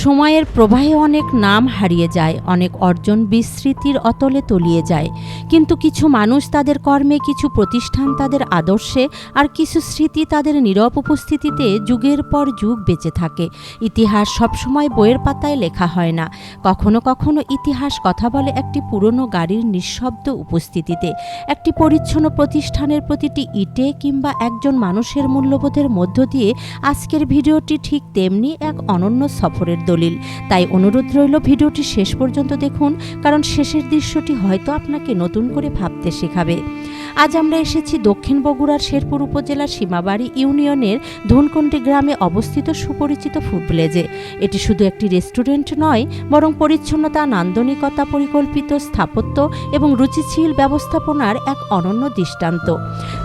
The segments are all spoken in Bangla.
সময়ের প্রবাহে অনেক নাম হারিয়ে যায়, অনেক অর্জন বিস্মৃতির অতলে তলিয়ে যায়। কিন্তু কিছু মানুষ তাদের কর্মে, কিছু প্রতিষ্ঠান তাদের আদর্শে, আর কিছু স্মৃতি তাদের নীরব উপস্থিতিতে যুগের পর যুগ বেঁচে থাকে। ইতিহাস সবসময় বইয়ের পাতায় লেখা হয় না। কখনো কখনো ইতিহাস কথা বলে একটি পুরনো গাড়ির নিঃশব্দ উপস্থিতিতে, একটি পরিচ্ছন্ন প্রতিষ্ঠানের প্রতিটি ইটে, কিংবা একজন মানুষের মূল্যবোধের মধ্য দিয়ে। আজকের ভিডিওটি ঠিক তেমনি এক অনন্য সফরের দলিল। তাই অনুরোধ রইল ভিডিওটি শেষ পর্যন্ত দেখুন, কারণ শেষের দৃশ্যটি হয়তো আপনাকে নতুন করে ভাবতে শেখাবে। আজ আমরা এসেছি দক্ষিণ বগুড়ার শেরপুর উপজেলার সীমাবাড়ি ইউনিয়নের ধনকুণ্ডি গ্রামে অবস্থিত সুপরিচিত ফুড ভিলেজে। এটি শুধু একটি রেস্টুরেন্ট নয়, বরং পরিচ্ছন্নতা, নান্দনিকতা, পরিকল্পিত স্থাপত্য এবং রুচিশীল ব্যবস্থাপনার এক অনন্য দৃষ্টান্ত।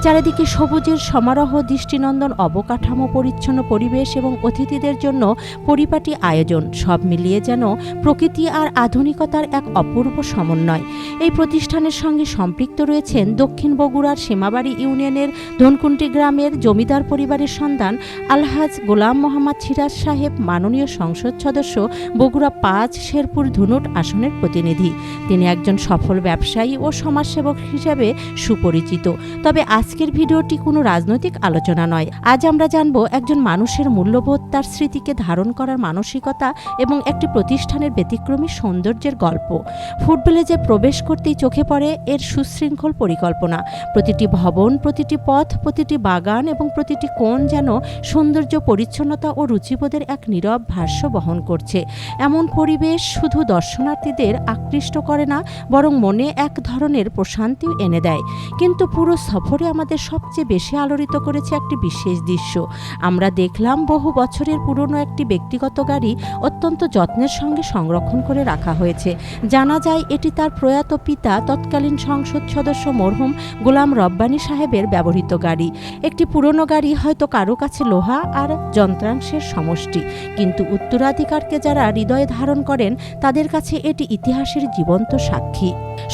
চারিদিকে সবুজের সমারোহ, দৃষ্টিনন্দন অবকাঠামো, পরিচ্ছন্ন পরিবেশ এবং অতিথিদের জন্য পরিপাটি আয়োজন, সব মিলিয়ে যেন প্রকৃতি আর আধুনিকতার এক অপূর্ব সমন্বয়। এই প্রতিষ্ঠানের সঙ্গে সম্পৃক্ত রয়েছেন দক্ষিণ বগুড়ার সীমাবাড়ি ইউনিয়নের ধনকুণ্ডি গ্রামের জমিদার পরিবারের সন্তান আলহাজ গোলাম মোহাম্মদ সিরাজ সাহেব, মাননীয় সংসদ সদস্য, বগুড়া ৫ শেরপুর ধুনট আসনের প্রতিনিধি। তিনি একজন সফল ব্যবসায়ী ও সমাজসেবক হিসেবে সুপরিচিত। তবে আজকের ভিডিওটি কোনো রাজনৈতিক আলোচনা নয়। আজ আমরা জানব একজন মানুষের মূল্যবোধ, তার স্মৃতিকে ধারণ করার মানসিকতা এবং একটি প্রতিষ্ঠানের ব্যতিক্রমী সৌন্দর্যের গল্প। ফুড ভিলেজে প্রবেশ করতেই চোখে পড়ে এর সুশৃঙ্খল পরিকল্পনা। প্রতিটি ভবন, প্রতিটি পথ, প্রতিটি বাগান এবং প্রতিটি কোণ যেন সৌন্দর্য, পরিচ্ছন্নতা ও রুচিবোধের এক নীরব ভাষ্য বহন করছে। এমন পরিবেশ শুধু দর্শনার্থীদের আকৃষ্ট করে না, বরং মনে এক ধরনের প্রশান্তিও এনে দেয়। কিন্তু পুরো সফরে আমাদের সবচেয়ে বেশি আলোড়িত করেছে একটি বিশেষ দৃশ্য। আমরা দেখলাম বহু বছরের পুরনো একটি ব্যক্তিগত গাড়ি অত্যন্ত যত্নের সঙ্গে সংরক্ষণ করে রাখা হয়েছে। জানা যায় এটি তার প্রয়াত পিতা, তৎকালীন সংসদ সদস্য মরহুম গোলাম রব্বানী সাহেবের ব্যবহৃত গাড়ি। একটি পুরনো গাড়ি হয়তো কারো কাছে লোহা আর যন্ত্রাংশের সমষ্টি, কিন্তু উত্তরাধিকারকে যারা হৃদয়ে ধারণ করেন তাদের কাছে এটি ইতিহাসের জীবন্ত সাক্ষী।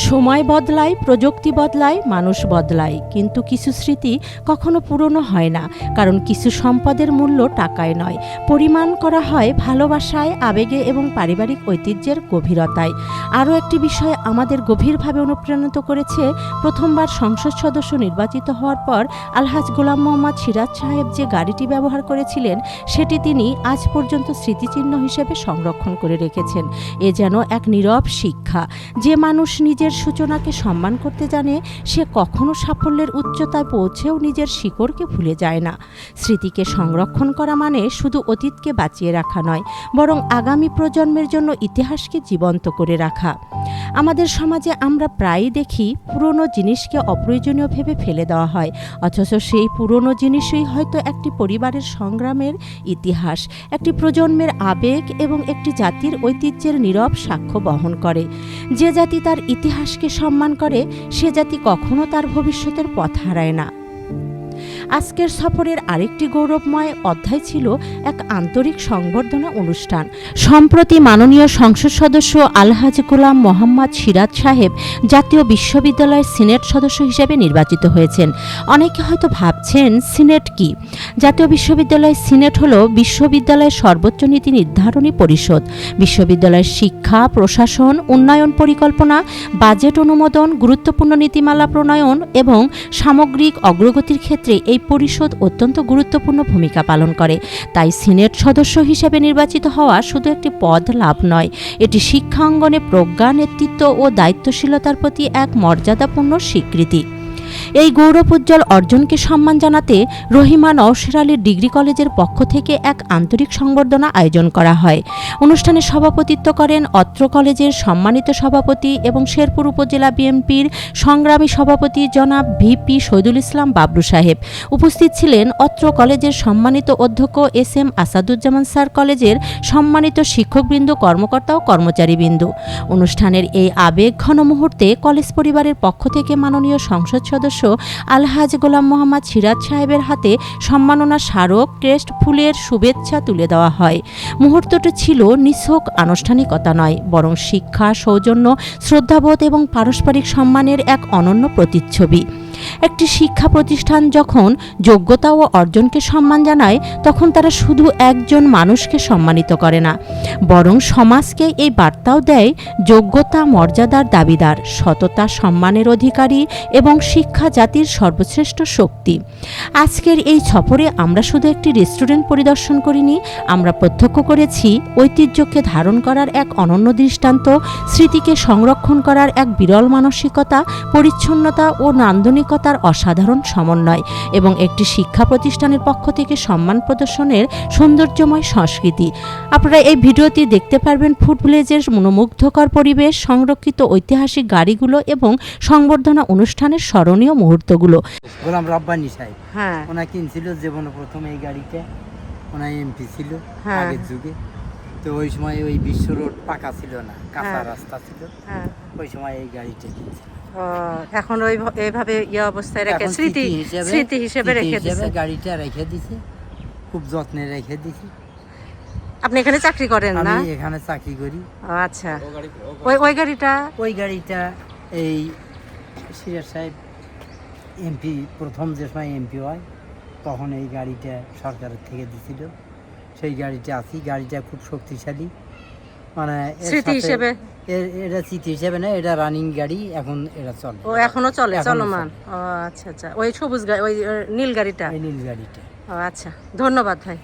সময় বদলায়, প্রযুক্তি বদলায়, মানুষ বদলায়, কিন্তু কিছু স্মৃতি কখনো পুরনো হয় না, কারণ কিছু সম্পদের মূল্য টাকায় নয়, পরিমাণ করা হয় ভালোবাসায়, আবেগে এবং পারিবারিক ঐতিহ্যের গভীরতায়। আরও একটি বিষয় আমাদের গভীরভাবে অনুপ্রাণিত করেছে। প্রথমবার সংসদ সদস্য নির্বাচিত হওয়ার পর আলহাজ গোলাম মোহাম্মদ সিরাজ সাহেব যে গাড়িটি ব্যবহার করেছিলেন, সেটি তিনি আজ পর্যন্ত স্মৃতিচিহ্ন হিসেবে সংরক্ষণ করে রেখেছেন। এ যেন এক নীরব শিক্ষা। যে মানুষ নিজের সূচনাকে সম্মান করতে জানে, সে কখনো সাফল্যের উচ্চতায় পৌঁছেও নিজের শিকড়কে ভুলে যায় না। স্মৃতিকে সংরক্ষণ করা মানে শুধু অতীতকে বাঁচিয়ে রাখা নয়, বরং আগামী প্রজন্মের জন্য ইতিহাসকে জীবন্ত করে রাখা। আমাদের সমাজে আমরা প্রায়ই দেখি পুরনো জিনিসকে অপ্রয়োজনীয় ভেবে ফেলে দেওয়া হয়, অথচ সেই পুরনো জিনিসই হয়তো একটি পরিবারের সংগ্রামের ইতিহাস, একটি প্রজন্মের আবেগ এবং একটি জাতির ঐতিহ্যের নীরব সাক্ষ্য বহন করে। যে জাতি তার ইতিহাসকে সম্মান করে, সে জাতি কখনো তার ভবিষ্যতের পথ হারায় না। আজকের সফরের আরেকটি গৌরবময় অধ্যায় ছিল এক আন্তরিক সংবর্ধনা অনুষ্ঠান। সম্প্রতি মাননীয় সংসদ সদস্য আলহাজ গোলাম মোহাম্মদ সিরাজ সাহেব জাতীয় বিশ্ববিদ্যালয়ের সিনেট সদস্য হিসেবে নির্বাচিত হয়েছেন। অনেকে হয়তো ভাবছেন সিনেট কি? জাতীয় বিশ্ববিদ্যালয়ের সিনেট হল বিশ্ববিদ্যালয়ের সর্বোচ্চ নীতি নির্ধারণী পরিষদ। বিশ্ববিদ্যালয়ের শিক্ষা, প্রশাসন, উন্নয়ন পরিকল্পনা, বাজেট অনুমোদন, গুরুত্বপূর্ণ নীতিমালা প্রণয়ন এবং সামগ্রিক অগ্রগতির ক্ষেত্রে এই পরিষদ অত্যন্ত গুরুত্বপূর্ণ ভূমিকা পালন করে। তাই সিনেট সদস্য হিসেবে নির্বাচিত হওয়া শুধু একটি পদ লাভ নয়, এটি শিক্ষা অঙ্গনে প্রজ্ঞা, নেতৃত্ব ও দায়িত্বশীলতার প্রতি এক মর্যাদাপূর্ণ স্বীকৃতি। এই গৌরবোজ্জ্বল অর্জনকে সম্মান জানাতে রহিমা নওশের আলী ডিগ্রি কলেজের পক্ষ থেকে এক আন্তরিক সংবর্ধনা আয়োজন করা হয়। অনুষ্ঠানে সভাপতিত্ব করেন অত্র কলেজের সম্মানিত সভাপতি এবং শেরপুর উপজেলা বিএনপির সংগ্রামী সভাপতি জনাব ভিপি শহীদুল ইসলাম বাবলু সাহেব। উপস্থিত ছিলেন অত্র কলেজের সম্মানিত অধ্যক্ষ SM আসাদুজ্জামান স্যার, কলেজের সম্মানিত শিক্ষকবৃন্দ, কর্মকর্তা ও কর্মচারীবৃন্দ। অনুষ্ঠানের এই আবেগঘন মুহূর্তে কলেজ পরিবারের পক্ষ থেকে মাননীয় সংসদ সদস্য আলহাজ গোলাম মোহাম্মদ সিরাজ সাহেবের হাতে সম্মাননা স্মারক, ক্রেস্ট ফুলের শুভেচ্ছা তুলে দেওয়া হয়। মুহূর্তটি ছিল নিছক আনুষ্ঠানিকতা নয়, বরং শিক্ষা, সৌজন্য, শ্রদ্ধাবোধ এবং পারস্পরিক সম্মানের এক অনন্য প্রতিচ্ছবি। একটি শিক্ষা প্রতিষ্ঠান যখন যোগ্যতা ও অর্জনকে সম্মান জানায়, তখন তারা শুধু একজন মানুষকে সম্মানিত করে না, বরং সমাজকে এই বার্তাও দেয় যোগ্যতা মর্যাদার দাবিদার, সততা সম্মানের অধিকারী এবং শিক্ষা জাতির সর্বশ্রেষ্ঠ শক্তি। আজকের এই সফরে আমরা শুধু একটি রেস্টুরেন্ট পরিদর্শন করিনি, আমরা প্রত্যক্ষ করেছি ঐতিহ্যকে ধারণ করার এক অনন্য দৃষ্টান্ত, স্মৃতিকে সংরক্ষণ করার এক বিরল মানসিকতা, পরিচ্ছন্নতা ও নান্দনিকতার অসাধারণ সমন্বয় এবং একটি শিক্ষা প্রতিষ্ঠানের পক্ষ থেকে সম্মান প্রদর্শনের সৌন্দর্যময় সংস্কৃতি। আপনারা এই ভিডিওটি দেখতে পারবেন ফুড ভিলেজের মনোমুগ্ধকর পরিবেশ, সংরক্ষিত ঐতিহাসিক গাড়িগুলো এবং সংবর্ধনা অনুষ্ঠানের স্মরণীয় মুহূর্তগুলো। গোলাম রব্বানী সাহেব, হ্যাঁ, ওনা কিনছিল জীবনে প্রথম এই গাড়িটা, ওনা এমপি ছিল হ্যাঁ। আগের যুগে। তো ওই সময় ওই বিশ্ব রোড পাকা ছিল না, কাঁচা হ্যাঁ। রাস্তা ছিল, হ্যাঁ। ওই সময় এই গাড়িটা কিনছিল। এখন ওই এইভাবে অবস্থায় রেখে এখন স্মৃতি হিসেবে রেখে দিয়েছে। গাড়িটা রেখে দিছে, খুব যত্নে রেখে দিছি। আপনি এখানে চাকরি করেন না? আমি এখানে চাকরি করি। আচ্ছা, ওই গাড়িটা ওই গাড়িটা এই সিরাজ সাহেব এমপি, প্রথম যে সময় এমপি হয় তখন এই গাড়িটা সরকারের থেকে দিছিল, সেই গাড়িটা আছি। গাড়িটা খুব শক্তিশালী, মানে স্মৃতি হিসেবে। এটা স্মৃতি হিসেবে না, এটা রানিং গাড়ি, এখন এটা চলে। ও এখনো চলে, এখনো চলমান। চলে। ও আচ্ছা আচ্ছা, ওই সবুজ গাড়ি, ওই নীল গাড়িটা। এই নীল গাড়িটা। ও আচ্ছা, ধন্যবাদ ভাই।